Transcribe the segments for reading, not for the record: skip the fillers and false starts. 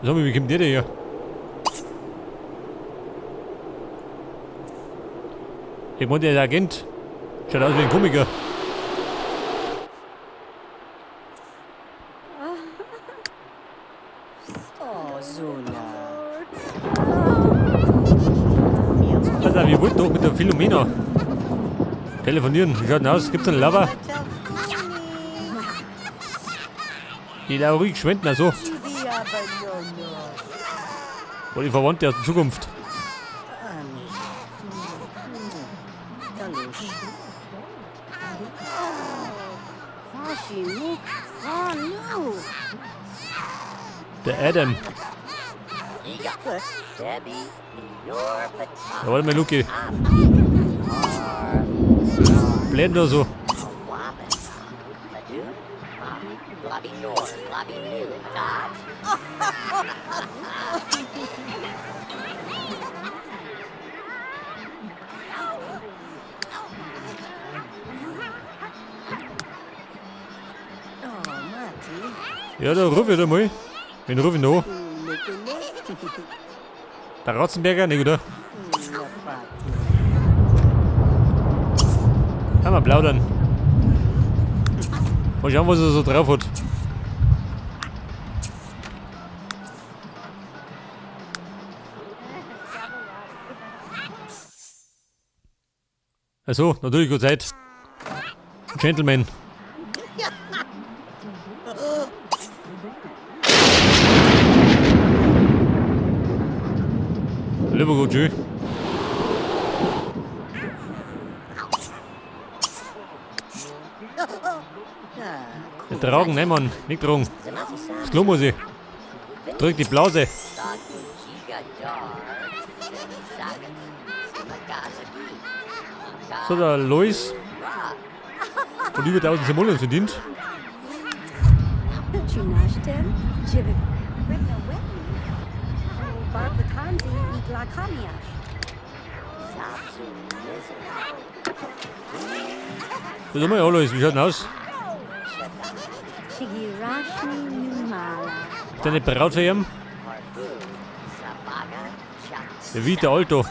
Sag mal, wie kommt der denn hier? Ich meine, der Agent. Schaut aus wie ein Komiker. Oh, Suna. Also, wir wollten doch mit der Philomena telefonieren. Wie schaut denn aus? Gibt's einen Lover? Die da ruhig schwenden, also. Oder die Verwandte aus der Zukunft. Der Adam. Ja, warte mal, Luki. Blenden da so. Ja, da ruf ich da mal. Wen ruf ich noch? Der Ratzenberger, nicht, oder? Kann man plaudern. Mal schauen, was er so drauf hat. Achso, natürlich, gut Zeit. Gentleman. Lieber gut, tschüss. Nicht tragen, nein, Mann, nicht tragen. Das Klo muss ich. Drück die Blase. So, der Lois. Und über 1000 Simoleons verdient. Was haben wir ja, Lois? Wie schaut denn aus? Deine Braut für ihn? Der Vita Alto.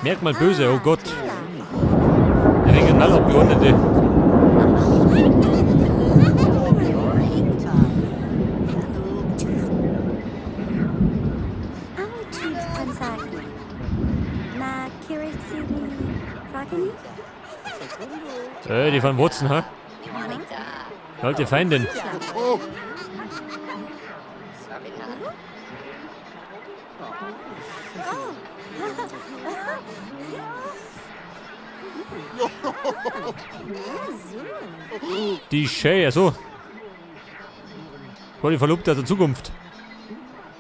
Merkmal böse, oh Gott. Der Regionalabgeordnete. Die von Watson, ha? Alte Feindin. Die Shay, also. War die Verlobte aus der Zukunft.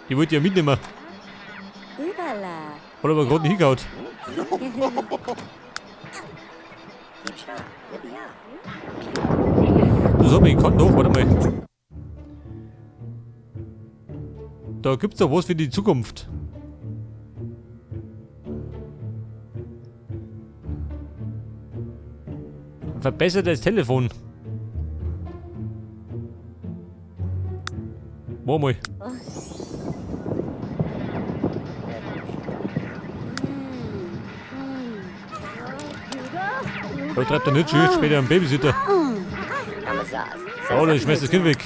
Die wollte ja mitnehmen. Hat aber gerade nicht hingehaut. Das hat mich gekannt noch, warte mal. Da gibt's doch was für die Zukunft. Ein verbessertes Telefon. Warte mal. Da treibt er nicht schön, später einen Babysitter. Oh, dann schmeißt das Kind weg.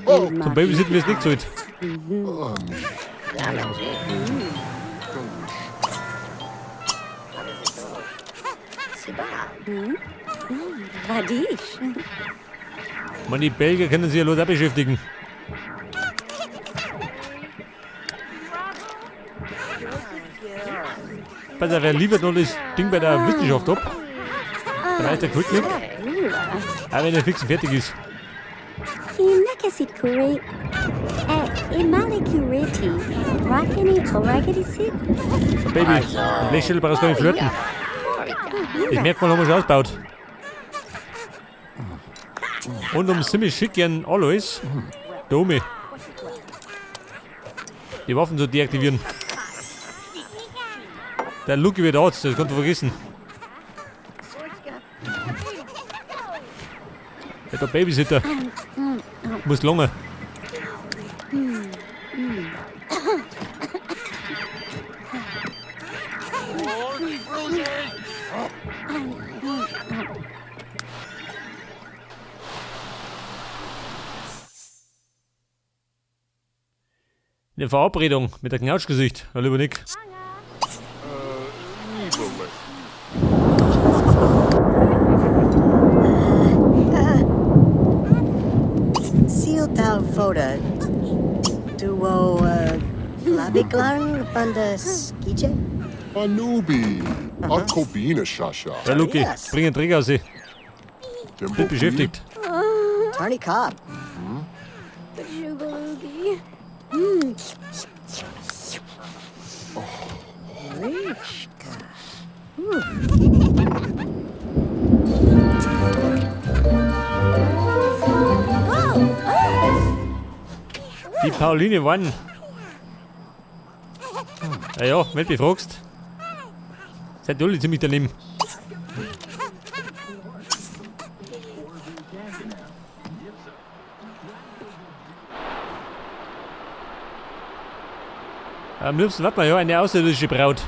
Zum Babysitten wird es nicht gezahlt. Man, die Belgier können sich ja los beschäftigen. Pass auf, wer liefert noch das Ding bei der Wissenschaft ab? Dann heißt der Quicknick. Aber wenn er fix und fertig ist. Baby, ein Blechschädel brauchst du gar nicht flirten. Das Merkmal haben wir schon ausgebaut. Und um ziemlich schick gern alles, da oben, die Waffen zu deaktivieren. Der Lucky wird Arzt, das kannst du vergessen. Der Babysitter. Muss lange. Eine Verabredung mit der Knautschgesicht, weil lieber Nick. Sealtaal voda. Duo, labiklang van de skietje? Anubi. Akobina Shasha. Ja, Luki, Yes. bring einen Träger aus. Bin beschäftigt. Tarny Cobb. Jugaloogie. Rishka. Die Pauline wann? Ja, wenn du mich fragst. Seid alle ziemlich daneben. Am liebsten hat man ja eine außerirdische Braut.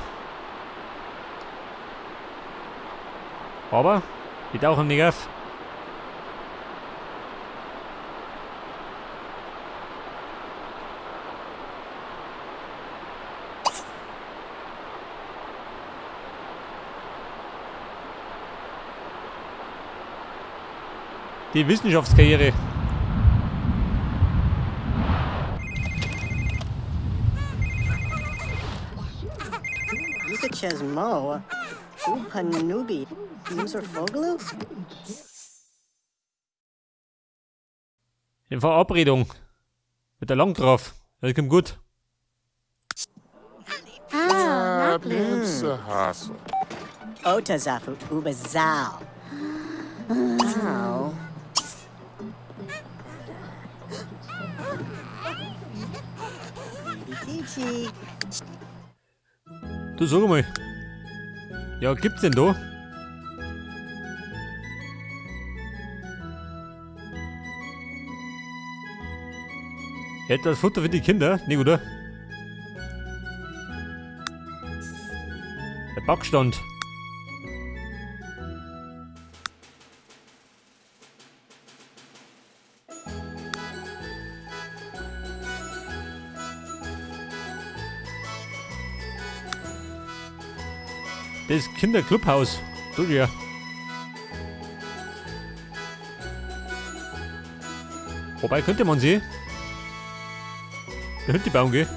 Aber die tauchen nicht auf. Die Wissenschaftskarriere. Yukachas Mo. Upanubi. User Fogalu? In Verabredung. Mit der Landgraf. Das kommt gut. Hasa. Otazafu Ubazal. Ow. Tichi. Du sag mal. Ja, gibt's denn da? Etwas Futter für die Kinder? Nicht, oder? Der Backstand. Das Kinderclubhaus. Du ja. Wobei könnte man sie der Hütte bauen gehen.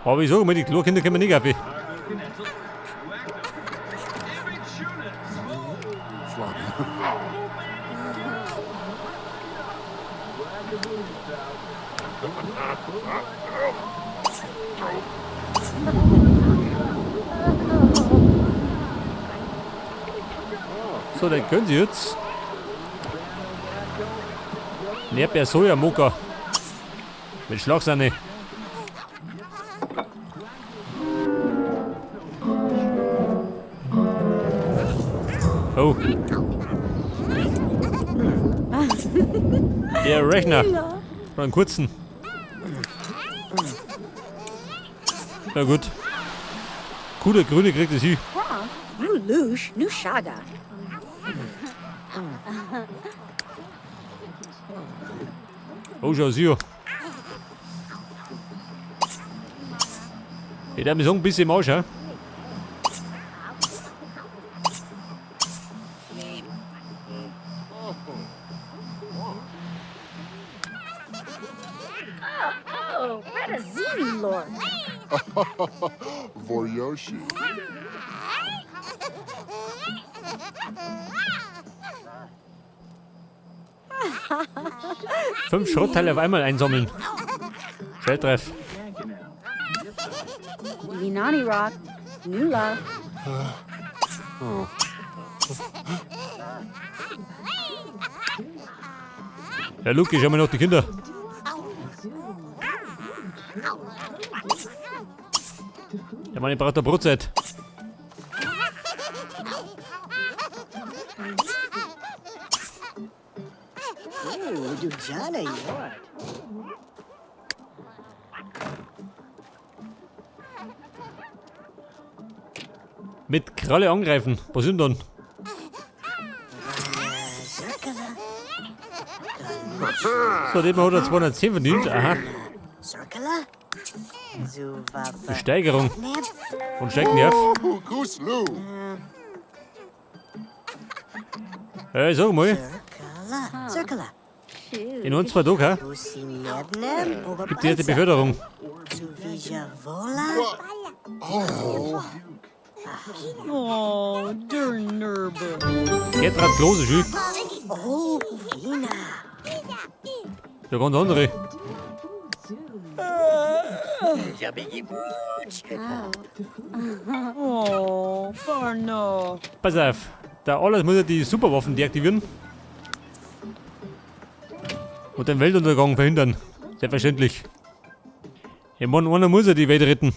Aber ich sage mal, die Kinder können wir nicht auf. So, dann können sie jetzt Erdbeer-Soja-Moka mit Schlagsahne. Oh. Der Rechner. Von einem kurzen. Na gut. Kuh der Grüne kriegt es hin. Nu Lush, nu Shaga. Oh, schau sie. Ich darf mir sagen, ein bisschen im Arsch, hä? Oh, Ratazini Lord. Voryoshi. Fünf Schrottteile auf einmal einsammeln. Feldtreff. Vinani Rock. Nula. Ja, Luki, schau mal noch die Kinder. Ja, Mann, ich brauche da Brotzeit. Ooh, Dujana York. Mit Kralle angreifen. Was sind dann? Circula. So, den hat er 210 verdient. Aha. Circula. Zuvapa. Steigerung. Neb. Und Stecknerv. Oh, Kuslu. Sag mal. Circula. Circula. In uns zwei Tage, Usi Nebneb. gibt die erste Beförderung. Zuvija Vola. Oh, Oh, der Nerbe. Gertrud Klose, schön. Oh, Vina. Der ganz andere. Oh, Barno. Pass auf. Da alles muss er die Superwaffen deaktivieren. Und den Weltuntergang verhindern. Selbstverständlich. Ich meine, einer muss er die Welt retten.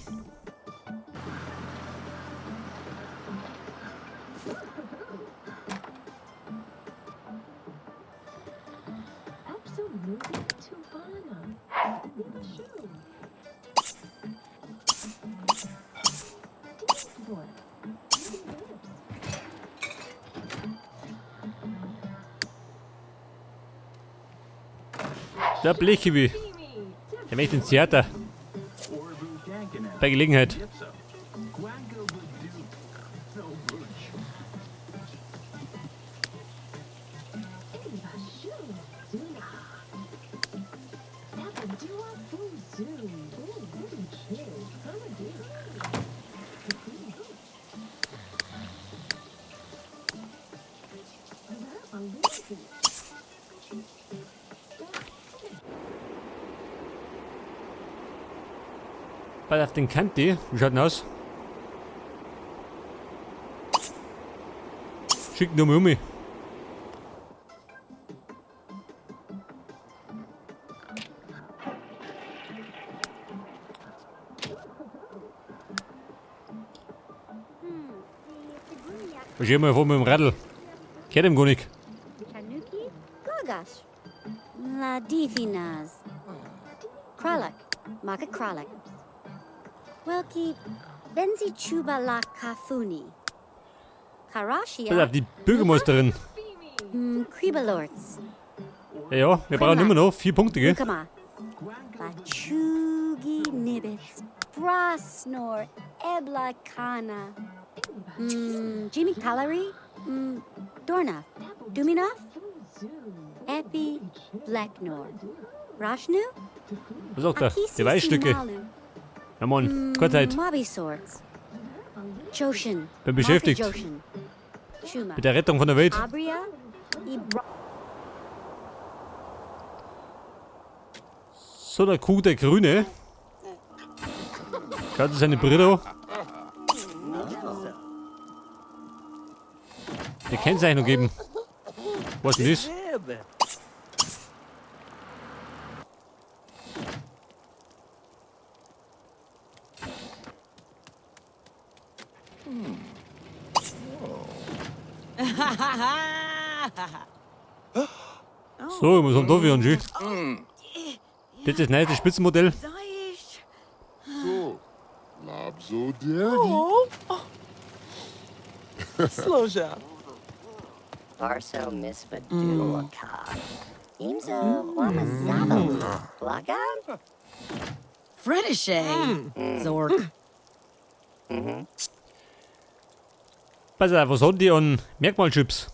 Der Blechiwi. Der möchte ins Theater. Bei Gelegenheit. Bald auf den Kanti. Wie schaut denn aus? Schick nur mal um mich. Was gehen wir vor mit dem Radl? Kennt ihm gar nicht. Tanuki? Lagash. Ladifinas. Kralak. Maka Kralak. Welki. Benzi Chuba la Kafuni. Pass Karashia. auf, die Bürgermeisterin. Kribalords. Ja, wir brauchen immer noch 4 Punkte, gell? Ukama. Bachugi Nibbits. Brasnor. Ebla Kana. Jimmy Pallery. Dornaf. Duminov. Epi Blacknor. Rashnu. Was sagt er? Die Weißstücke. Ja, Mann, keine Zeit. Mobby Swords. Joshin. Bin beschäftigt. Joshin. Shuma. Mit der Rettung von der Welt. Abria. So, der Kuh, der Grüne. Schaut sich seine Brille an. Die Kennzeichnung geben. Was ist das? So, ich muss am Toffee anschauen. Das ist das neueste Spitzenmodell. so. Labso Daddy. Sloja. Barso Mispadulaka. Imso Wamazabo. Blagan? Fredishay. Zork. Pass auf, was haben die an Merkmalchips?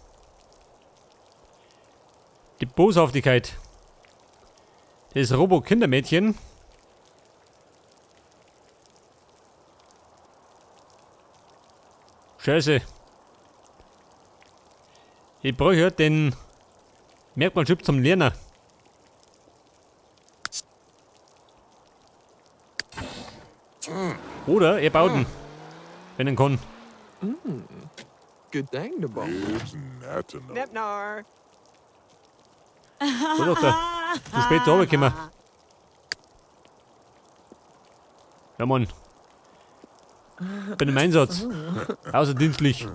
Die Boshaftigkeit. Das Robo-Kindermädchen. Scheiße. Ich brauche halt den Merkmalchip zum Lernen. Oder er baut ihn, wenn er kann. Good thing to both. It's not enough. Nepnar. So doch da. Zu spät zur Arbeit gekommen. Ja, Mann. Bin im Einsatz. Außerdienstlich.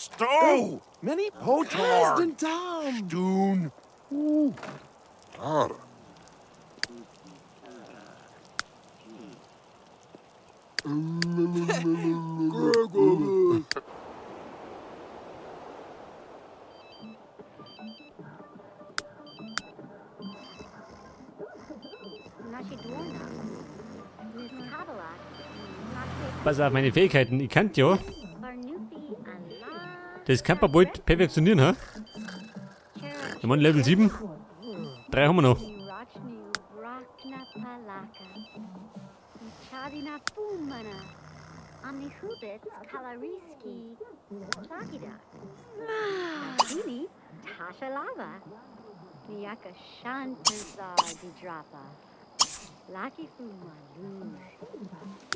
Sto! Many Potar! Asden Tom. Doon! Tar! Pass auf meine Fähigkeiten. Ich kann ja das Camperboot perfektionieren, ha? Ich meine Level 7. 3 haben wir noch.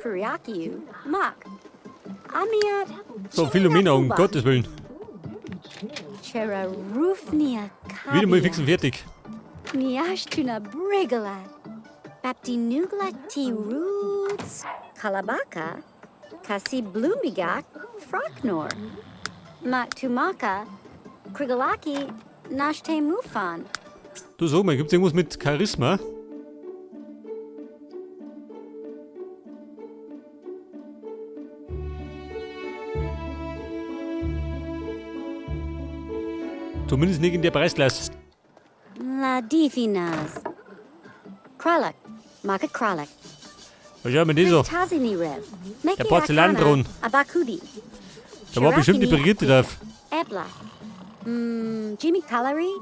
Puriakiu, Mak, Amiat, So, Philomena, um Gottes Willen. Chera Rufnia Wieder mal Kabia, fix und fertig. Niashtuna Brigalat, Bapti Nugla T Roots, Kalabaka, Kasi Blumigak, Fraknor, Mak Tumaka, Krigalaki, Nashte Mufan. Du, sag mal, gibt's irgendwas mit Charisma? Zumindest nicht in der Preisklasse. La Difinas, Kralak, Market Kralak, Was schauen wir denn so? Tazini Rev, Der Porzellanthron. Abakudi, Da war bestimmt die Brigitte drauf. Ebla, Jimmy Callery,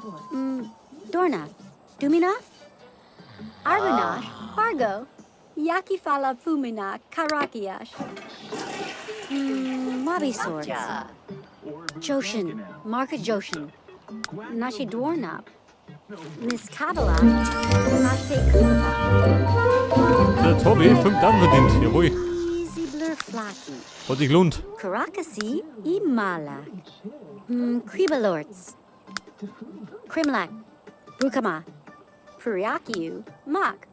Dorna, Dumina, Argonash, Fargo, Yakifala Fumina, Karakiash, Wabi Swords, Joshin, Market Joshin, Nashi Dwarnap, Miss Kabbalah, Nashi Kuba, Der Tobi, 5000 verdient. Jawohl. Easy Blur Flaki, Hat sich gelohnt. Karakasi, Imalak, Kribalorts, Krimlak, Brukama, Puriakiu, Mak,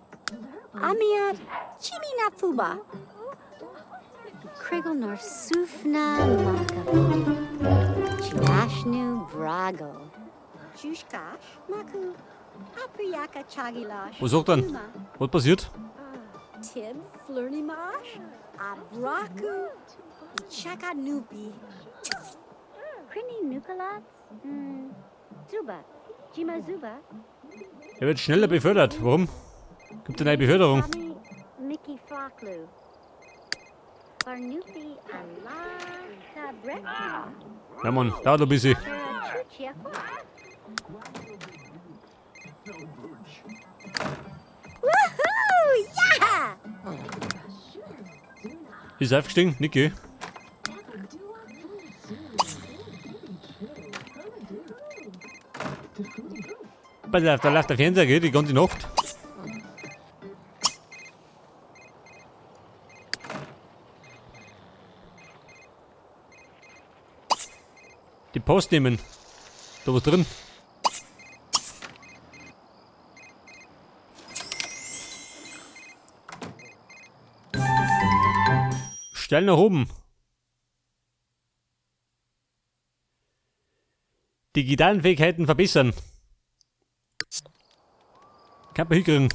Amiat, Chiminafuba, Krigalnor Sufna Maka, Chinashnu Brago, Jushkash, Maku, Apriaka Chagilash, Was sagt dann? Was passiert? Tib Flurnimash, Abraku, Chakanupi, Krini Nukalat, Zuba, Jima Zuba, Er wird schneller befördert. Warum? Gibt eine neue Beförderung. Mickey Faklu, Barnupi Alaka Brekka, Ja, Mann, dauert ein bisschen. Chuchia. Woohoo! Yeah! Ist aufgestiegen? Niki. Pass auf, da läuft der Fernseher, gell, die ganze Nacht. Die Post nehmen. Da was drin. Steil nach oben. Digitalen Fähigkeiten verbessern. Kann man hinkriegen.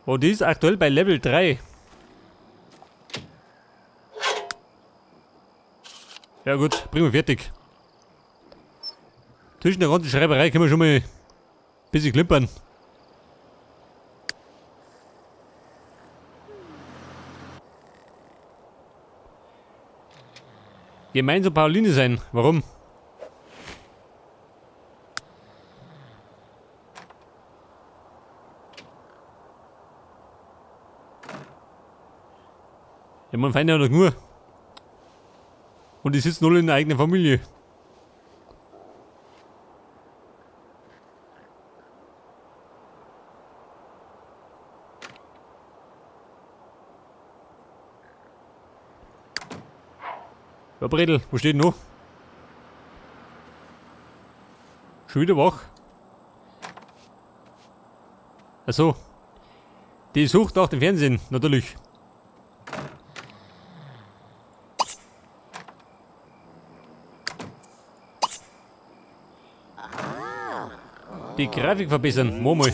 Oh, die ist aktuell bei Level 3. Ja gut, bringen wir fertig. Zwischen der ganzen Schreiberei können wir schon mal ein bisschen klimpern. Gemeinsam Pauline sein. Warum? Ja, man fein ja doch nur. Und die sitzen alle in der eigenen Familie. Ja, Bredel, wo steht noch? Schon wieder wach? Achso. Die sucht nach dem Fernsehen, natürlich. Die Grafik verbessern. Momo. Huh.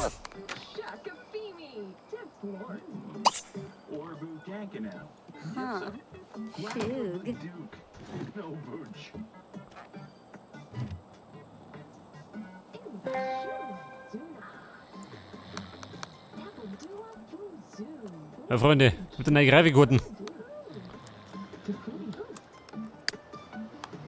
Shoog. Ja, Freunde, mit der neuen Grafik guten.